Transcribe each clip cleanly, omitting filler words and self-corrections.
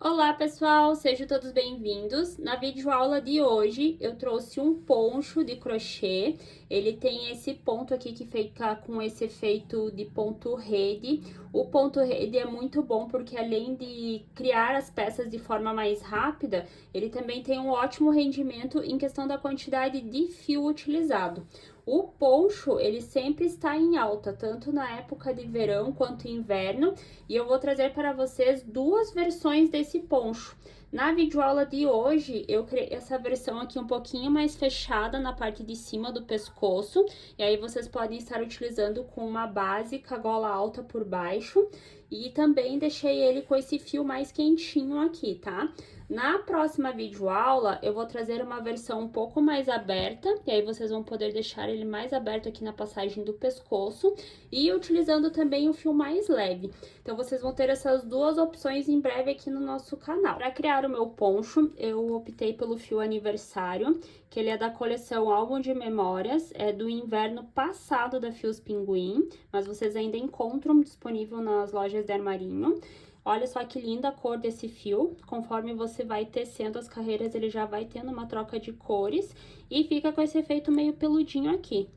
Olá pessoal, sejam todos bem-vindos. Na videoaula de hoje eu trouxe um poncho de crochê. Ele tem esse ponto aqui que fica com esse efeito de ponto rede. O ponto rede é muito bom porque além de criar as peças de forma mais rápida, ele também tem um ótimo rendimento em questão da quantidade de fio utilizado. O poncho, ele sempre está em alta, tanto na época de verão quanto inverno, e eu vou trazer para vocês duas versões desse poncho. Na videoaula de hoje, eu criei essa versão aqui um pouquinho mais fechada na parte de cima do pescoço, e aí vocês podem estar utilizando com uma básica gola alta por baixo, e também deixei ele com esse fio mais quentinho aqui, tá? Na próxima videoaula, eu vou trazer uma versão um pouco mais aberta, e aí vocês vão poder deixar ele mais aberto aqui na passagem do pescoço, e utilizando também o fio mais leve. Então, vocês vão ter essas duas opções em breve aqui no nosso canal. Para criar o meu poncho, eu optei pelo fio aniversário, que ele é da coleção Álbum de Memórias, é do inverno passado da Fios Pinguim, mas vocês ainda encontram disponível nas lojas de armarinho. Olha só que linda a cor desse fio, conforme você vai tecendo as carreiras, ele já vai tendo uma troca de cores e fica com esse efeito meio peludinho aqui.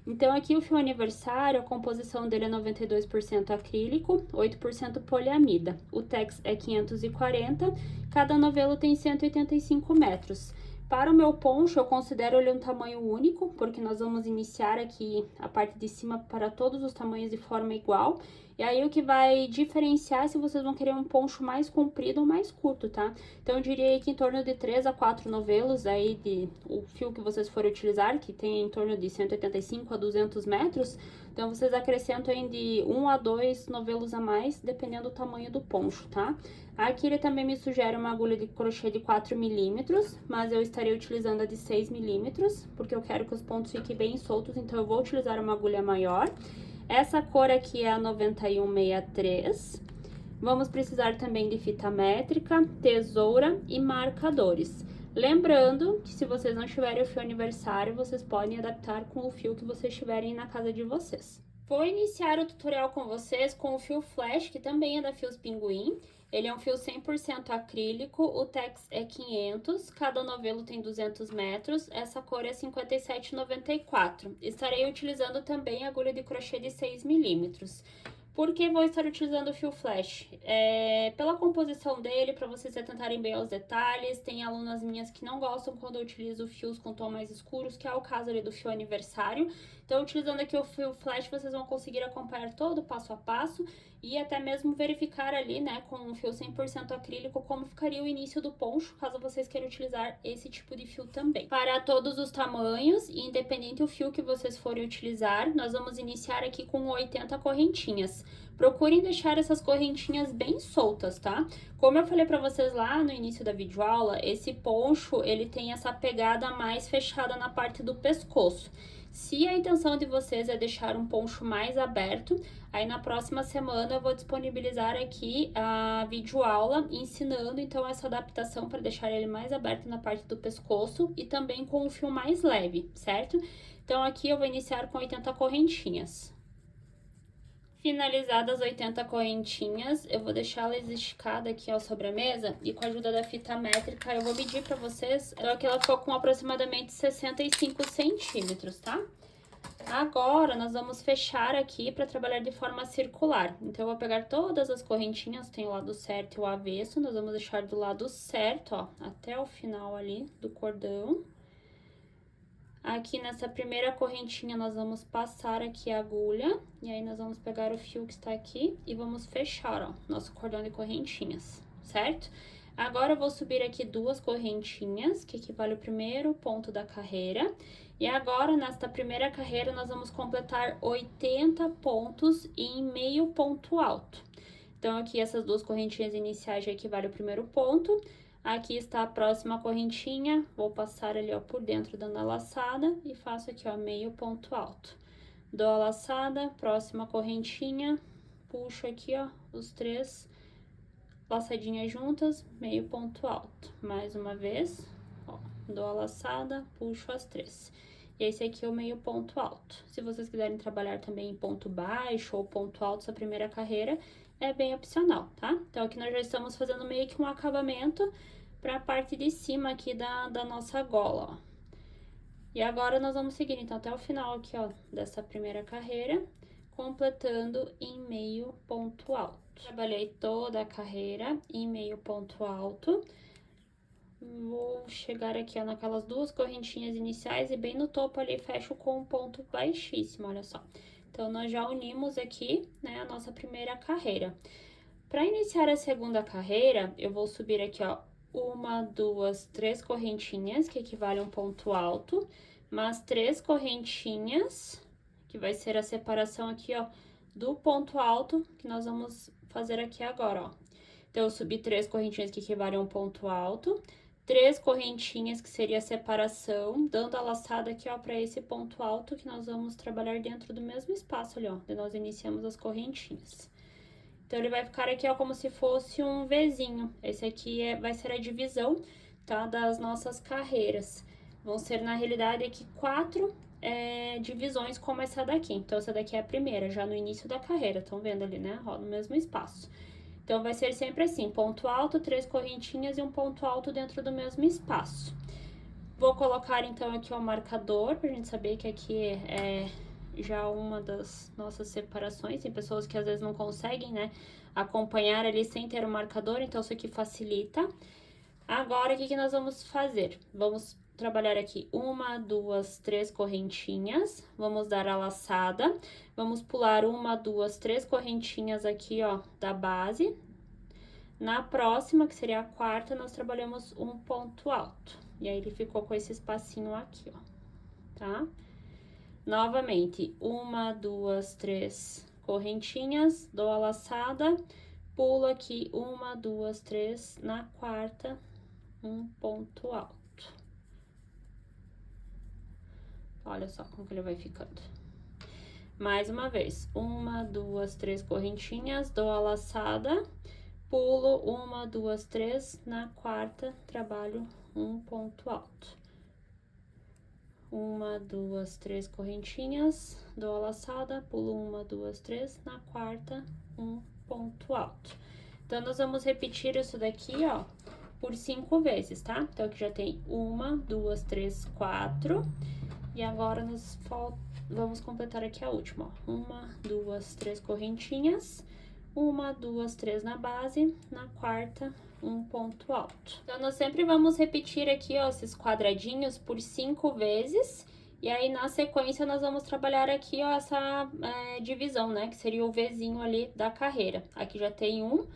Então, aqui o fio aniversário, a composição dele é 92% acrílico, 8% poliamida. O tex é 540, cada novelo tem 185 metros. Para o meu poncho, eu considero ele um tamanho único, porque nós vamos iniciar aqui a parte de cima para todos os tamanhos de forma igual. E aí, o que vai diferenciar é se vocês vão querer um poncho mais comprido ou mais curto, tá? Então, eu diria que em torno de 3 a 4 novelos aí de o fio que vocês forem utilizar, que tem em torno de 185 a 200 metros. Então, vocês acrescentam aí de 1 a 2 novelos a mais, dependendo do tamanho do poncho, tá? Aqui ele também me sugere uma agulha de crochê de 4 milímetros, mas eu estarei utilizando a de 6 milímetros, porque eu quero que os pontos fiquem bem soltos, então eu vou utilizar uma agulha maior. Essa cor aqui é a 9163. Vamos precisar também de fita métrica, tesoura e marcadores. Lembrando que se vocês não tiverem o fio aniversário, vocês podem adaptar com o fio que vocês tiverem na casa de vocês. Vou iniciar o tutorial com vocês com o fio flash, que também é da Fios Pinguim. Ele é um fio 100% acrílico, o tex é 500, cada novelo tem 200 metros, essa cor é 57,94. Estarei utilizando também agulha de crochê de 6 milímetros. Por que vou estar utilizando o fio flash? Pela composição dele, para vocês atentarem bem aos detalhes. Tem alunas minhas que não gostam quando eu utilizo fios com tom mais escuros, que é o caso ali do fio aniversário. Então, utilizando aqui o fio flash, vocês vão conseguir acompanhar todo o passo a passo e até mesmo verificar ali, né, com um fio 100% acrílico, como ficaria o início do poncho, caso vocês queiram utilizar esse tipo de fio também. Para todos os tamanhos, independente do fio que vocês forem utilizar, nós vamos iniciar aqui com 80 correntinhas. Procurem deixar essas correntinhas bem soltas, tá? Como eu falei pra vocês lá no início da videoaula, esse poncho, ele tem essa pegada mais fechada na parte do pescoço. Se a intenção de vocês é deixar um poncho mais aberto, aí na próxima semana eu vou disponibilizar aqui a videoaula ensinando então essa adaptação para deixar ele mais aberto na parte do pescoço e também com um fio mais leve, certo? Então aqui eu vou iniciar com 80 correntinhas. Finalizadas as 80 correntinhas, eu vou deixá-las esticadas aqui ó, sobre a mesa e com a ajuda da fita métrica eu vou medir pra vocês. Então aqui ela ficou com aproximadamente 65 centímetros, tá? Agora, nós vamos fechar aqui para trabalhar de forma circular. Então, eu vou pegar todas as correntinhas, tem o lado certo e o avesso, nós vamos deixar do lado certo, ó, até o final ali do cordão. Aqui nessa primeira correntinha, nós vamos passar aqui a agulha, e aí nós vamos pegar o fio que está aqui e vamos fechar, ó, nosso cordão de correntinhas, certo? Agora, eu vou subir aqui duas correntinhas, que equivale ao primeiro ponto da carreira. E agora, nesta primeira carreira, nós vamos completar 80 pontos em meio ponto alto. Então, aqui, essas duas correntinhas iniciais já equivale ao primeiro ponto. Aqui está a próxima correntinha, vou passar ali, ó, por dentro dando a laçada e faço aqui, ó, meio ponto alto. Dou a laçada, próxima correntinha, puxo aqui, ó, os três laçadinhas juntas, meio ponto alto. Mais uma vez, ó, dou a laçada, puxo as três. E esse aqui é o meio ponto alto. Se vocês quiserem trabalhar também em ponto baixo ou ponto alto essa primeira carreira, é bem opcional, tá? Então, aqui nós já estamos fazendo meio que um acabamento para a parte de cima aqui da nossa gola, ó. E agora, nós vamos seguir, então, até o final aqui, ó, dessa primeira carreira, completando em meio ponto alto. Trabalhei toda a carreira em meio ponto alto. Vou chegar aqui, ó, naquelas duas correntinhas iniciais e bem no topo ali fecho com um ponto baixíssimo, olha só. Então, nós já unimos aqui, né, a nossa primeira carreira. Para iniciar a segunda carreira, eu vou subir aqui, ó, uma, duas, três correntinhas, que equivale a um ponto alto, mais três correntinhas, que vai ser a separação aqui, ó, do ponto alto, que nós vamos fazer aqui agora, ó. Então, eu subi três correntinhas que equivalem a um ponto alto, três correntinhas que seria a separação, dando a laçada aqui, ó, para esse ponto alto que nós vamos trabalhar dentro do mesmo espaço ali, ó, onde nós iniciamos as correntinhas. Então, ele vai ficar aqui, ó, como se fosse um Vzinho. Esse aqui vai ser a divisão, tá, das nossas carreiras. Vão ser, na realidade, aqui 4 divisões como essa daqui. Então, essa daqui é a primeira, já no início da carreira, estão vendo ali, né, ó, no mesmo espaço. Então, vai ser sempre assim, ponto alto, 3 correntinhas e um ponto alto dentro do mesmo espaço. Vou colocar, então, aqui o marcador, pra gente saber que aqui é já uma das nossas separações. Tem pessoas que às vezes não conseguem, né, acompanhar ali sem ter o marcador, então isso aqui facilita. Agora, o que nós vamos fazer? Vamos trabalhar aqui uma, duas, três correntinhas, vamos dar a laçada, vamos pular uma, duas, três correntinhas aqui, ó, da base. Na próxima, que seria a quarta, nós trabalhamos um ponto alto. E aí, ele ficou com esse espacinho aqui, ó, tá? Novamente, uma, duas, três correntinhas, dou a laçada, pulo aqui uma, duas, três, na quarta, um ponto alto. Olha só como que ele vai ficando. Mais uma vez, uma, duas, três correntinhas, dou a laçada, pulo uma, duas, três, na quarta, trabalho um ponto alto. Uma, duas, três correntinhas, dou a laçada, pulo uma, duas, três, na quarta, um ponto alto. Então, nós vamos repetir isso daqui, ó, por 5 vezes, tá? Então, aqui já tem uma, duas, três, 4. E agora, nós vamos completar aqui a última, ó. Uma, duas, três correntinhas, uma, duas, três na base, na quarta, um ponto alto. Então, nós sempre vamos repetir aqui, ó, esses quadradinhos por 5 vezes. E aí, na sequência, nós vamos trabalhar aqui, ó, essa divisão, né? Que seria o Vzinho ali da carreira. Aqui já tem um.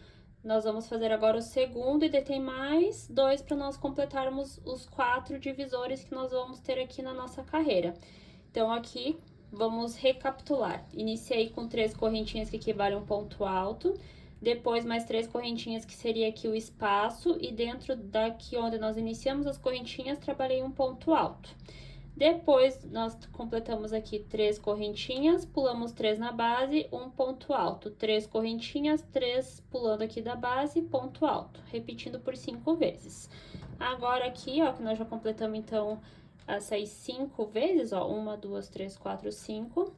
Nós vamos fazer agora o segundo e daí tem mais 2 para nós completarmos os 4 divisores que nós vamos ter aqui na nossa carreira. Então, aqui, vamos recapitular. Iniciei com 3 correntinhas que equivalem a um ponto alto, depois mais 3 correntinhas que seria aqui o espaço, e dentro daqui onde nós iniciamos as correntinhas, trabalhei um ponto alto. Depois, nós completamos aqui 3 correntinhas, pulamos 3 na base, um ponto alto. 3 correntinhas, 3 pulando aqui da base, ponto alto. Repetindo por 5 vezes. Agora, aqui, ó, que nós já completamos, então, essas 5 vezes, ó. 1, 2, 3, 4, 5.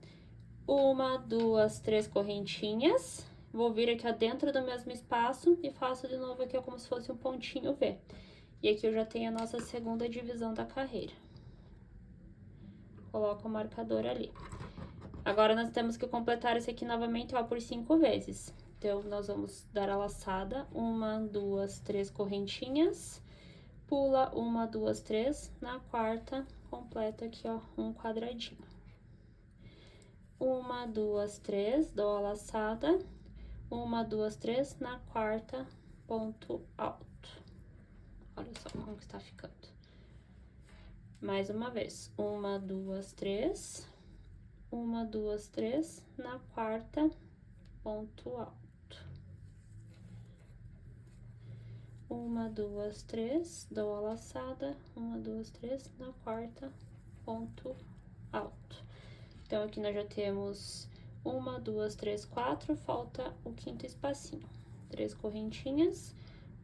1, 2, 3 correntinhas. Vou vir aqui, ó, dentro do mesmo espaço e faço de novo aqui, ó, como se fosse um pontinho V. E aqui eu já tenho a nossa segunda divisão da carreira. Coloco o marcador ali. Agora, nós temos que completar esse aqui novamente, ó, por 5 vezes. Então, nós vamos dar a laçada, 1, 2, 3 correntinhas, pula 1, 2, 3, na quarta, completa aqui, ó, um quadradinho. 1, 2, 3, dou a laçada, 1, 2, 3, na quarta, ponto alto. Olha só como que está ficando. Mais uma vez, 1, 2, 3, 1, 2, 3, na quarta, ponto alto. 1, 2, 3, dou a laçada, 1, 2, 3, na quarta, ponto alto. Então, aqui nós já temos 1, 2, 3, 4, falta o quinto espacinho. 3 correntinhas,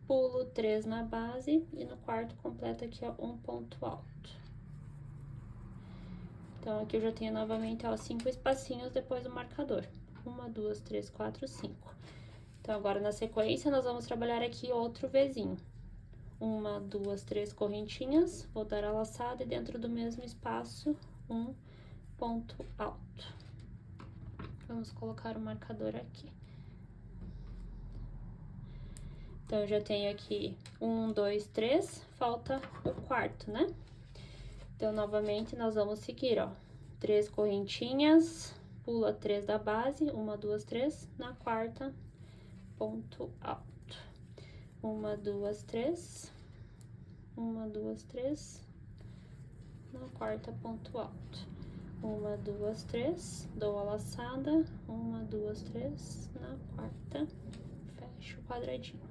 pulo 3 na base e no quarto completa aqui, ó, um ponto alto. Então, aqui eu já tenho novamente, ó, 5 espacinhos depois do marcador. 1, 2, 3, 4, 5. Então, agora na sequência, nós vamos trabalhar aqui outro Vzinho. 1, 2, 3 correntinhas, vou dar a laçada e dentro do mesmo espaço, um ponto alto. Vamos colocar o marcador aqui. Então, eu já tenho aqui 1, 2, 3, falta o quarto, né? Então, novamente, nós vamos seguir, ó, 3 correntinhas, pula 3 da base, 1, 2, 3, na quarta, ponto alto. 1, 2, 3, 1, 2, 3, na quarta, ponto alto. 1, 2, 3, dou a laçada, 1, 2, 3, na quarta, fecho o quadradinho.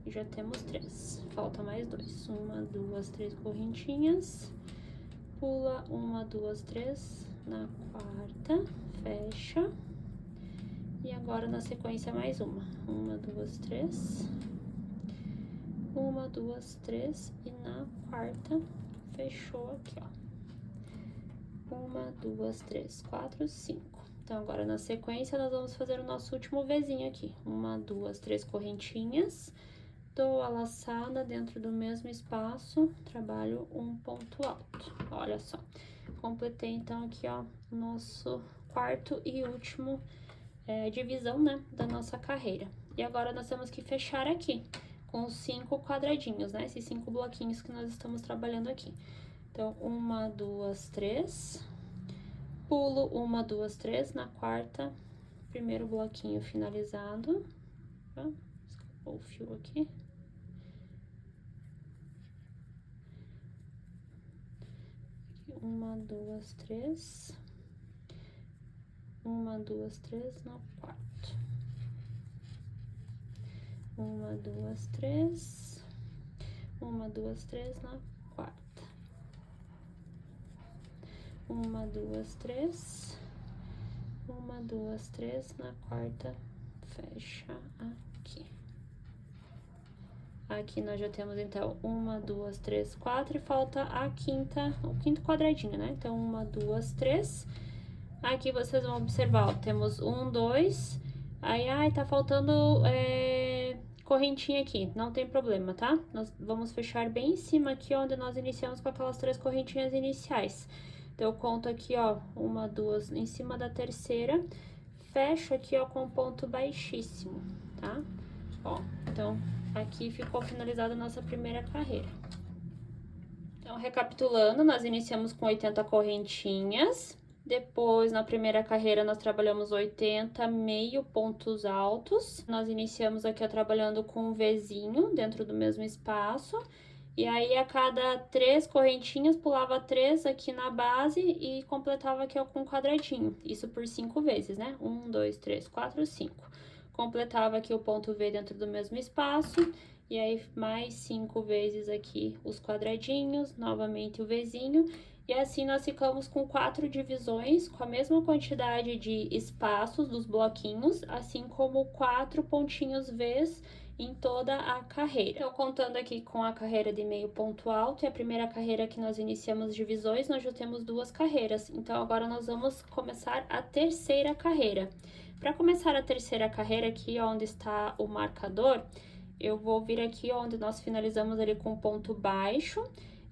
E já temos 3, falta mais 2. 1, 2, 3 correntinhas, pula 1, 2, 3, na quarta, fecha. E agora na sequência mais uma. 1, 2, 3, 1, 2, 3 e na quarta, fechou aqui, ó. 1, 2, 3, 4, 5. Então, agora na sequência, nós vamos fazer o nosso último Vzinho aqui. 1, 2, 3 correntinhas, dou a laçada dentro do mesmo espaço, trabalho um ponto alto. Olha só, completei então aqui, ó, o nosso quarto e último divisão, né, da nossa carreira. E agora nós temos que fechar aqui com os 5 quadradinhos, né, esses 5 bloquinhos que nós estamos trabalhando aqui. Então, 1, 2, 3, pulo 1, 2, 3 na quarta, primeiro bloquinho finalizado, tá? Escapou o fio aqui. Uma, duas, três. 1, 2, 3 no quarto. 1, 2, 3. 1, 2, 3 na quarta. 1, 2, 3. 1, 2, 3 na quarta. Fecha aqui. Aqui nós já temos, então, 1, 2, 3, 4 e falta a quinta, o quinto quadradinho, né? Então, 1, 2, 3. Aqui vocês vão observar, ó, temos 1, 2. Aí, ai, tá faltando correntinha aqui, não tem problema, tá? Nós vamos fechar bem em cima aqui, onde nós iniciamos com aquelas 3 correntinhas iniciais. Então, eu conto aqui, ó, 1, 2, em cima da terceira, fecho aqui, ó, com ponto baixíssimo, tá? Ó, então, aqui ficou finalizada a nossa primeira carreira. Então, recapitulando, nós iniciamos com 80 correntinhas. Depois, na primeira carreira, nós trabalhamos 80 meio pontos altos. Nós iniciamos aqui, ó, trabalhando com um Vzinho dentro do mesmo espaço. E aí, a cada 3 correntinhas, pulava 3 aqui na base e completava aqui, ó, com um quadradinho. Isso por 5 vezes, né? 1, 2, 3, 4, 5. Completava aqui o ponto V dentro do mesmo espaço. E aí, mais 5 vezes aqui os quadradinhos, novamente o Vzinho. E assim, nós ficamos com 4 divisões, com a mesma quantidade de espaços dos bloquinhos, assim como 4 pontinhos Vs em toda a carreira. Então, contando aqui com a carreira de meio ponto alto e a primeira carreira que nós iniciamos divisões, nós já temos 2 carreiras. Então, agora nós vamos começar a terceira carreira. Para começar a terceira carreira, aqui onde está o marcador, eu vou vir aqui onde nós finalizamos ali com ponto baixo.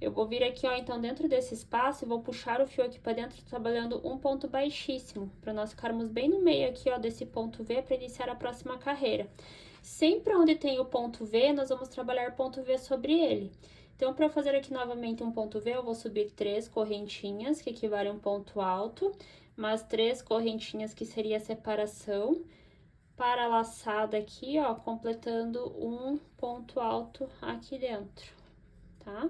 Eu vou vir aqui, ó, então, dentro desse espaço, e vou puxar o fio aqui pra dentro, trabalhando um ponto baixíssimo, pra nós ficarmos bem no meio aqui, ó, desse ponto V, pra iniciar a próxima carreira. Sempre onde tem o ponto V, nós vamos trabalhar ponto V sobre ele. Então, pra fazer aqui novamente um ponto V, eu vou subir 3 correntinhas, que equivalem a um ponto alto, mais 3 correntinhas, que seria a separação, para a laçada aqui, ó, completando um ponto alto aqui dentro, tá?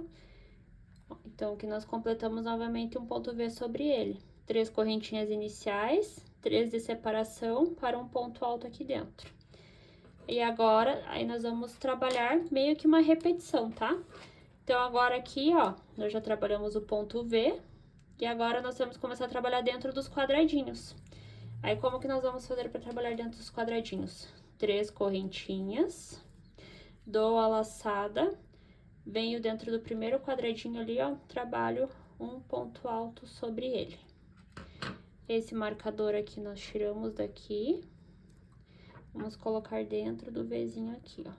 Então, aqui nós completamos novamente um ponto V sobre ele. 3 correntinhas iniciais, 3 de separação para um ponto alto aqui dentro. E agora, aí nós vamos trabalhar meio que uma repetição, tá? Então, agora aqui, ó, nós já trabalhamos o ponto V. E agora, nós temos que começar a trabalhar dentro dos quadradinhos. Aí, como que nós vamos fazer para trabalhar dentro dos quadradinhos? 3 correntinhas, dou a laçada. Venho dentro do primeiro quadradinho ali, ó, trabalho um ponto alto sobre ele. Esse marcador aqui nós tiramos daqui. Vamos colocar dentro do Vzinho aqui, ó.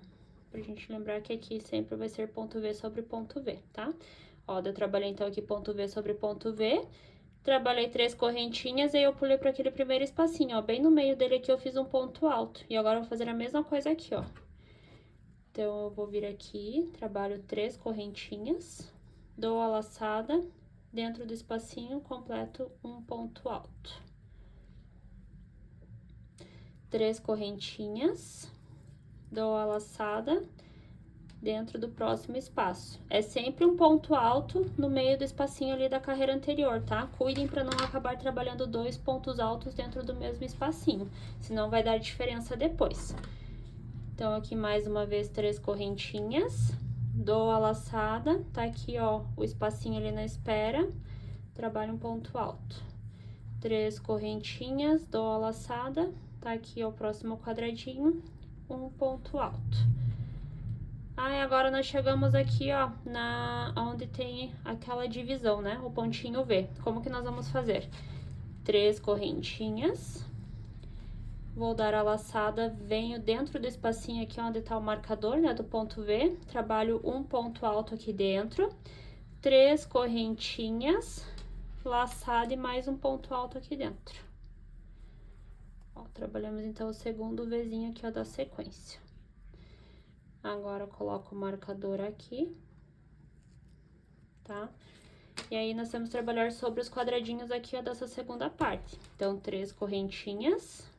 Pra gente lembrar que aqui sempre vai ser ponto V sobre ponto V, tá? Ó, eu trabalhei então aqui ponto V sobre ponto V. Trabalhei 3 correntinhas e aí eu pulei para aquele primeiro espacinho, ó. Bem no meio dele aqui eu fiz um ponto alto. E agora eu vou fazer a mesma coisa aqui, ó. Então, eu vou vir aqui, trabalho 3 correntinhas, dou a laçada, dentro do espacinho, completo um ponto alto. 3 correntinhas, dou a laçada, dentro do próximo espaço. É sempre um ponto alto no meio do espacinho ali da carreira anterior, tá? Cuidem para não acabar trabalhando 2 pontos altos dentro do mesmo espacinho, senão vai dar diferença depois. Então, aqui mais uma vez 3 correntinhas, dou a laçada, tá aqui, ó, o espacinho ali na espera, trabalho um ponto alto. 3 correntinhas, dou a laçada, tá aqui, ó, o próximo quadradinho, um ponto alto. Aí, agora nós chegamos aqui, ó, onde tem aquela divisão, né, o pontinho V. Como que nós vamos fazer? 3 correntinhas, vou dar a laçada, venho dentro do espacinho aqui onde tá o marcador, né, do ponto V, trabalho um ponto alto aqui dentro, 3 correntinhas, laçada e mais um ponto alto aqui dentro. Ó, trabalhamos então o segundo Vzinho aqui, ó, da sequência. Agora, eu coloco o marcador aqui, tá? E aí, nós temos que trabalhar sobre os quadradinhos aqui, ó, dessa segunda parte. Então, 3 correntinhas.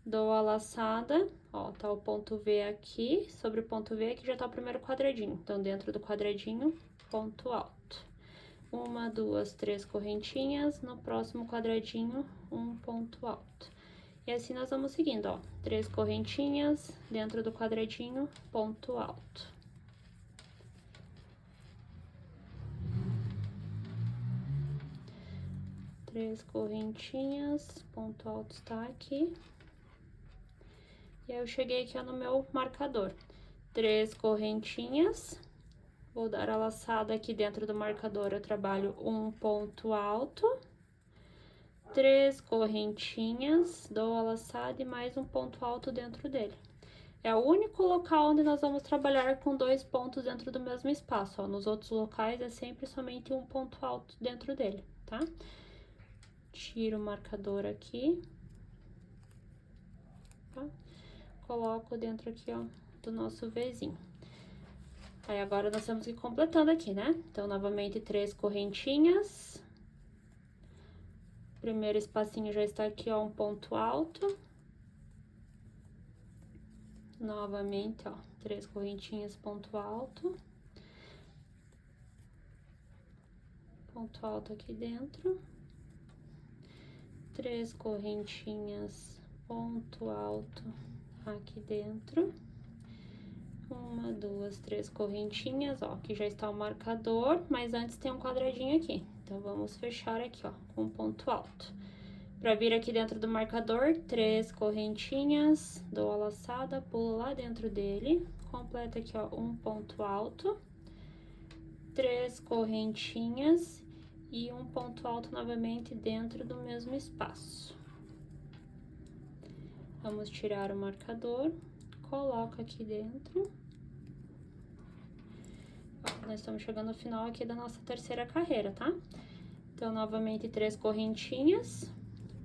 Dou a laçada, ó, tá o ponto V aqui, sobre o ponto V aqui já tá o primeiro quadradinho. Então, dentro do quadradinho, ponto alto. 1, 2, 3 correntinhas, no próximo quadradinho, um ponto alto. E assim nós vamos seguindo, ó, 3 correntinhas, dentro do quadradinho, ponto alto. Três correntinhas, ponto alto está aqui. E aí, eu cheguei aqui, ó, no meu marcador. 3 correntinhas, vou dar a laçada aqui dentro do marcador, eu trabalho um ponto alto. 3 correntinhas, dou a laçada e mais um ponto alto dentro dele. É o único local onde nós vamos trabalhar com 2 pontos dentro do mesmo espaço, ó. Nos outros locais é sempre somente um ponto alto dentro dele, tá? Tiro o marcador aqui, tá? Coloco dentro aqui, ó, do nosso Vzinho. Aí, agora nós temos que ir completando aqui, né? Então, novamente, 3 correntinhas. Primeiro espacinho já está aqui, ó, um ponto alto. Novamente, ó, 3 correntinhas, ponto alto. Ponto alto aqui dentro. 3 correntinhas, ponto alto aqui dentro. 1, 2, 3 correntinhas, ó, que já está o marcador, mas antes tem um quadradinho aqui. Então, vamos fechar aqui, ó, com um ponto alto. Pra vir aqui dentro do marcador, 3 correntinhas, dou a laçada, pulo lá dentro dele, completo aqui, ó, um ponto alto, 3 correntinhas e um ponto alto novamente dentro do mesmo espaço. Vamos tirar o marcador, coloco aqui dentro. Ó, nós estamos chegando ao final aqui da nossa terceira carreira, tá? Então, novamente, 3 correntinhas.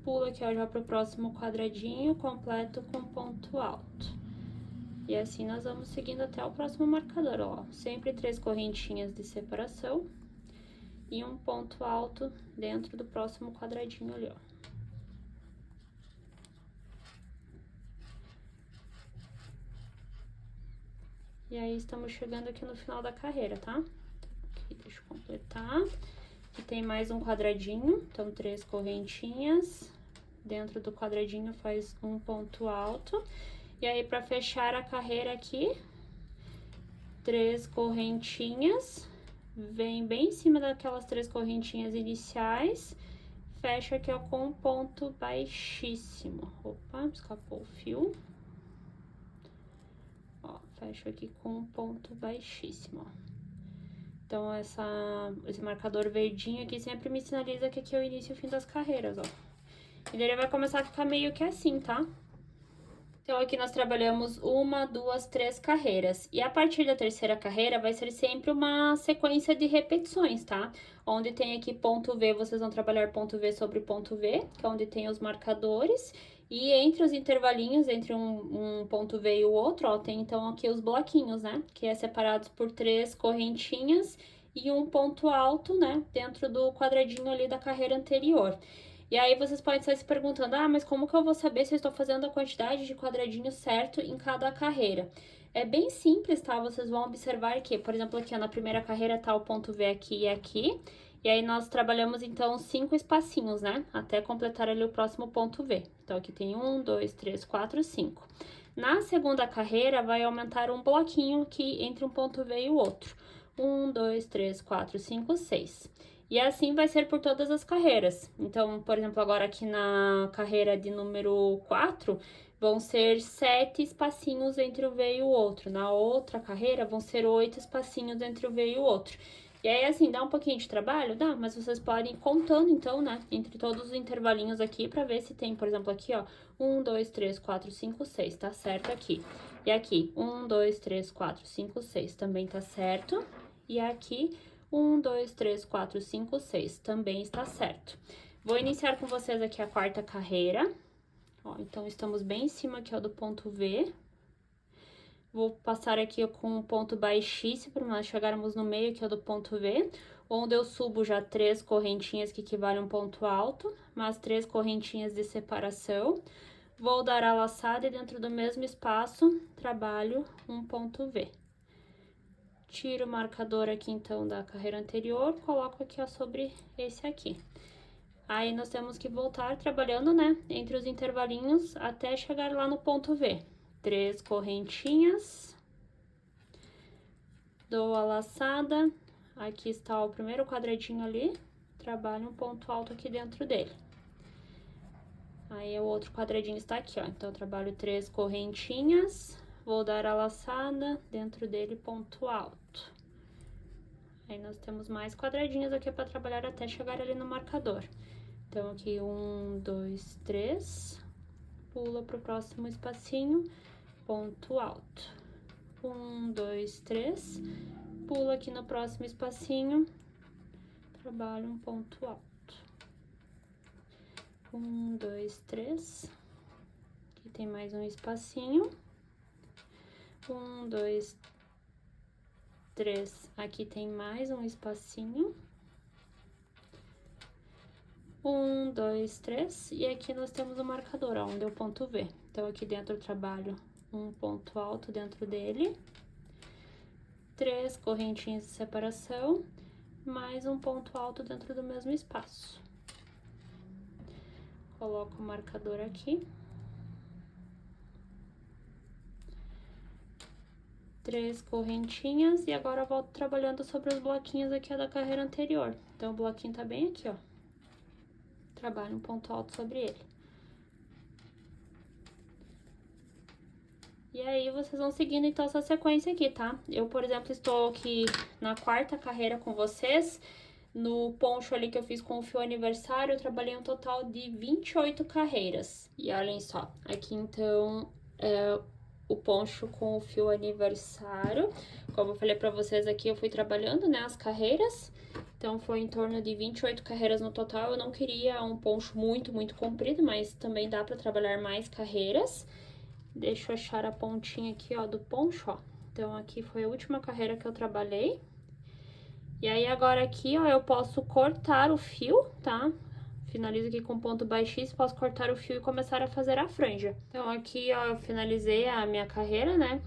Pulo aqui, ó, já pro próximo quadradinho, completo com ponto alto. E assim nós vamos seguindo até o próximo marcador, ó. Sempre 3 correntinhas de separação e um ponto alto dentro do próximo quadradinho ali, ó. E aí, estamos chegando aqui no final da carreira, tá? Aqui, deixa eu completar. Aqui tem mais um quadradinho, então 3 correntinhas. Dentro do quadradinho faz um ponto alto. E aí, pra fechar a carreira aqui, 3 correntinhas. Vem bem em cima daquelas 3 correntinhas iniciais. Fecha aqui, ó, com um ponto baixíssimo. Opa, escapou o fio. Ó, fecho aqui com um ponto baixíssimo, ó. Então, esse marcador verdinho aqui sempre me sinaliza que aqui é o início e o fim das carreiras, ó. E ele vai começar a ficar meio que assim, tá? Então, aqui nós trabalhamos 1, 2, 3 carreiras. E a partir da terceira carreira, vai ser sempre uma sequência de repetições, tá? Onde tem aqui ponto V, vocês vão trabalhar ponto V sobre ponto V, que é onde tem os marcadores. E entre os intervalinhos, entre um ponto V e o outro, ó, tem então aqui os bloquinhos, né? Que é separados por 3 correntinhas e um ponto alto, né? Dentro do quadradinho ali da carreira anterior. E aí vocês podem estar se perguntando, ah, mas como que eu vou saber se eu estou fazendo a quantidade de quadradinhos certo em cada carreira? É bem simples, tá? Vocês vão observar que, por exemplo, aqui ó, na primeira carreira tá o ponto V aqui e aqui. E aí nós trabalhamos, então, 5 espacinhos, né? Até completar ali o próximo ponto V. Então, aqui tem 1, 2, 3, 4, 5. Na segunda carreira, vai aumentar um bloquinho aqui entre um ponto V e o outro. 1, 2, 3, 4, 5, 6. E assim vai ser por todas as carreiras. Então, por exemplo, agora aqui na carreira de número 4, vão ser 7 espacinhos entre o V e o outro. Na outra carreira, vão ser 8 espacinhos entre o V e o outro. E aí, assim, dá um pouquinho de trabalho? Dá, mas vocês podem ir contando, então, né, entre todos os intervalinhos aqui, pra ver se tem, por exemplo, aqui, ó, 1, 2, 3, 4, 5, 6, tá certo aqui. E aqui, 1, 2, 3, 4, 5, 6, também tá certo. E aqui, 1, 2, 3, 4, 5, 6, também está certo. Vou iniciar com vocês aqui a quarta carreira. Ó, então, estamos bem em cima aqui, ó, do ponto V. Vou passar aqui com um ponto baixíssimo, para nós chegarmos no meio aqui, ó, do ponto V, onde eu subo já 3 correntinhas que equivalem a um ponto alto, mais 3 correntinhas de separação. Vou dar a laçada e dentro do mesmo espaço, trabalho um ponto V. Tiro o marcador aqui, então, da carreira anterior, coloco aqui, ó, sobre esse aqui. Aí, nós temos que voltar trabalhando, né, entre os intervalinhos até chegar lá no ponto V. 3 correntinhas. Dou a laçada. Aqui está o primeiro quadradinho ali. Trabalho um ponto alto aqui dentro dele. Aí, o outro quadradinho está aqui, ó. Então, eu trabalho 3 correntinhas. Vou dar a laçada, dentro dele, ponto alto. Aí, nós temos mais quadradinhos aqui para trabalhar até chegar ali no marcador. Então, aqui, 1, 2, 3. Pula pro próximo espacinho, ponto alto. 1, 2, 3. Pula aqui no próximo espacinho, trabalho um ponto alto. 1, 2, 3. Aqui tem mais um espacinho. 1, 2, 3. Aqui tem mais um espacinho. 1, 2, 3. E aqui nós temos o marcador, ó, onde é o ponto V. Então, aqui dentro eu trabalho um ponto alto dentro dele. 3 correntinhas de separação, mais um ponto alto dentro do mesmo espaço. Coloco o marcador aqui. 3 correntinhas e agora eu volto trabalhando sobre os bloquinhos aqui da carreira anterior. Então, o bloquinho tá bem aqui, ó. Trabalho um ponto alto sobre ele. E aí, vocês vão seguindo, então, essa sequência aqui, tá? Eu, por exemplo, estou aqui na quarta carreira com vocês. No poncho ali que eu fiz com o fio aniversário, eu trabalhei um total de 28 carreiras. E olhem só, aqui, então, o poncho com o fio aniversário. Como eu falei pra vocês aqui, eu fui trabalhando, né, as carreiras. Então, foi em torno de 28 carreiras no total. Eu não queria um poncho muito, muito comprido, mas também dá pra trabalhar mais carreiras. Deixa eu achar a pontinha aqui, ó, do poncho, ó. Então, aqui foi a última carreira que eu trabalhei. E aí, agora aqui, ó, eu posso cortar o fio, tá? Finalizo aqui com ponto baixíssimo, posso cortar o fio e começar a fazer a franja. Então, aqui, ó, eu finalizei a minha carreira, né?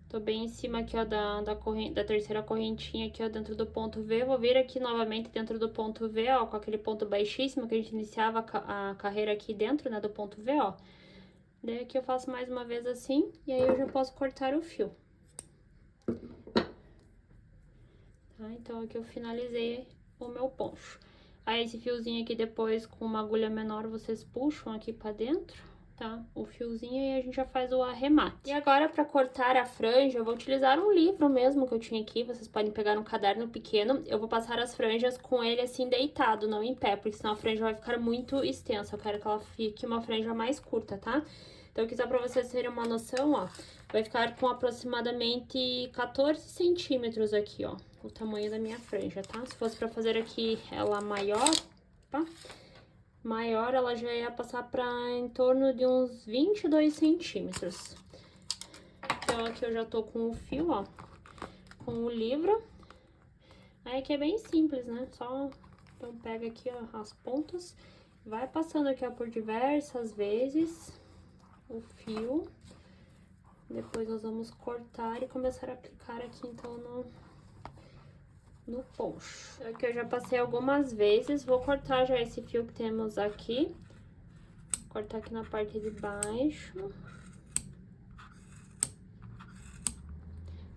Tô bem em cima aqui, ó, da terceira correntinha aqui, ó, dentro do ponto V. Vou vir aqui novamente dentro do ponto V, ó, com aquele ponto baixíssimo que a gente iniciava a carreira aqui dentro, né, do ponto V, ó. Daí aqui eu faço mais uma vez assim, e aí eu já posso cortar o fio. Tá? Então, aqui eu finalizei o meu poncho. Aí, esse fiozinho aqui depois, com uma agulha menor, vocês puxam aqui pra dentro. tá? O fiozinho e a gente já faz o arremate. E agora, pra cortar a franja, eu vou utilizar um livro mesmo que eu tinha aqui. Vocês podem pegar um caderno pequeno. Eu vou passar as franjas com ele assim deitado, não em pé, porque senão a franja vai ficar muito extensa. Eu quero que ela fique uma franja mais curta, tá? Então, aqui só pra vocês terem uma noção, ó, vai ficar com aproximadamente 14 centímetros aqui, ó, o tamanho da minha franja, tá? Se fosse pra fazer aqui ela maior, tá? Maior, ela já ia passar pra em torno de uns 22 centímetros. Então, aqui eu já tô com o fio, ó, com o livro. Aí aqui é bem simples, né? Só, então, pega aqui, ó, as pontas, vai passando aqui, ó, por diversas vezes o fio. Depois nós vamos cortar e começar a aplicar aqui, então, no poncho. Aqui eu já passei algumas vezes, vou cortar já esse fio que temos aqui. Vou cortar aqui na parte de baixo.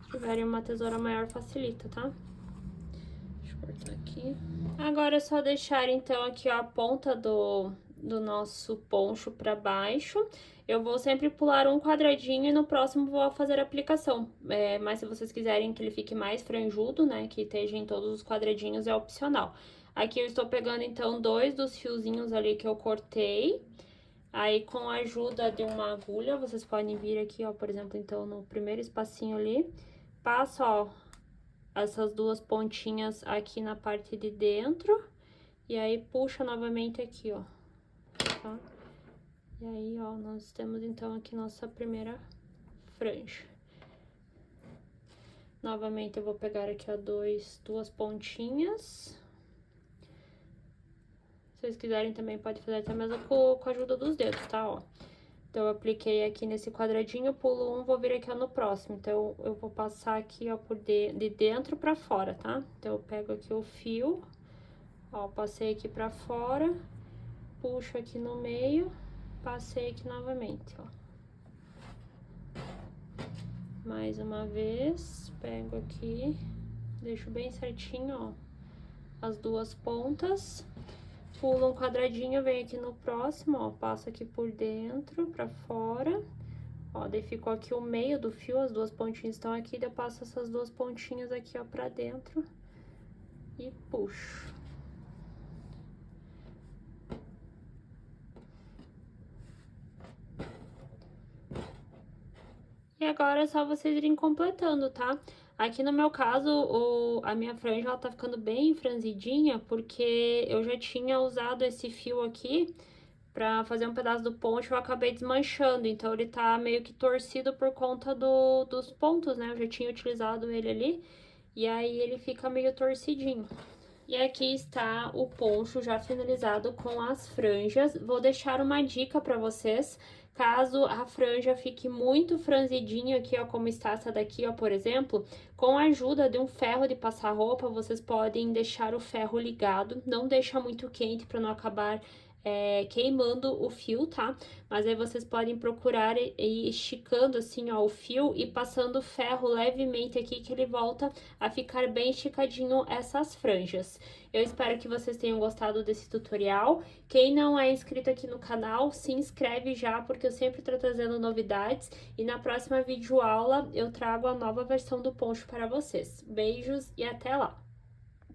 Se tiverem uma tesoura maior, facilita, tá? Deixa eu cortar aqui. Agora é só deixar, então, aqui, ó, a ponta do nosso poncho pra baixo. Eu vou sempre pular um quadradinho e no próximo vou fazer a aplicação. Mas se vocês quiserem que ele fique mais franjudo, né, que esteja em todos os quadradinhos, é opcional. Aqui eu estou pegando, então, 2 dos fiozinhos ali que eu cortei. Aí, com a ajuda de uma agulha, vocês podem vir aqui, ó, por exemplo, então, no primeiro espacinho ali. Passa, ó, essas duas pontinhas aqui na parte de dentro. E aí, puxa novamente aqui, ó, tá? E aí, ó, nós temos, então, aqui nossa primeira franja. Novamente, eu vou pegar aqui, ó, duas pontinhas. Se vocês quiserem também, pode fazer até mesmo com a ajuda dos dedos, tá, ó. Então, eu apliquei aqui nesse quadradinho, pulo um, vou vir aqui, ó, no próximo. Então, eu vou passar aqui, ó, de dentro pra fora, tá? Então, eu pego aqui o fio, ó, passei aqui pra fora, puxo aqui no meio, passei aqui novamente, ó. Mais uma vez, pego aqui, deixo bem certinho, ó, as duas pontas, pulo um quadradinho, venho aqui no próximo, ó, passo aqui por dentro, pra fora, ó, daí ficou aqui o meio do fio, as duas pontinhas estão aqui, daí eu passo essas duas pontinhas aqui, ó, pra dentro e puxo. E agora é só vocês irem completando, tá? Aqui no meu caso, a minha franja, ela tá ficando bem franzidinha, porque eu já tinha usado esse fio aqui pra fazer um pedaço do poncho, eu acabei desmanchando, então ele tá meio que torcido por conta dos pontos, né? Eu já tinha utilizado ele ali, e aí ele fica meio torcidinho. E aqui está o poncho já finalizado com as franjas. Vou deixar uma dica pra vocês. Caso a franja fique muito franzidinha aqui, ó, como está essa daqui, ó, por exemplo, com a ajuda de um ferro de passar roupa, vocês podem deixar o ferro ligado, não deixa muito quente para não acabar queimando o fio, tá? Mas aí vocês podem procurar ir esticando assim, ó, o fio e passando o ferro levemente aqui, que ele volta a ficar bem esticadinho essas franjas. Eu espero que vocês tenham gostado desse tutorial. Quem não é inscrito aqui no canal, se inscreve já, porque eu sempre estou trazendo novidades. E na próxima videoaula eu trago a nova versão do poncho para vocês. Beijos e até lá!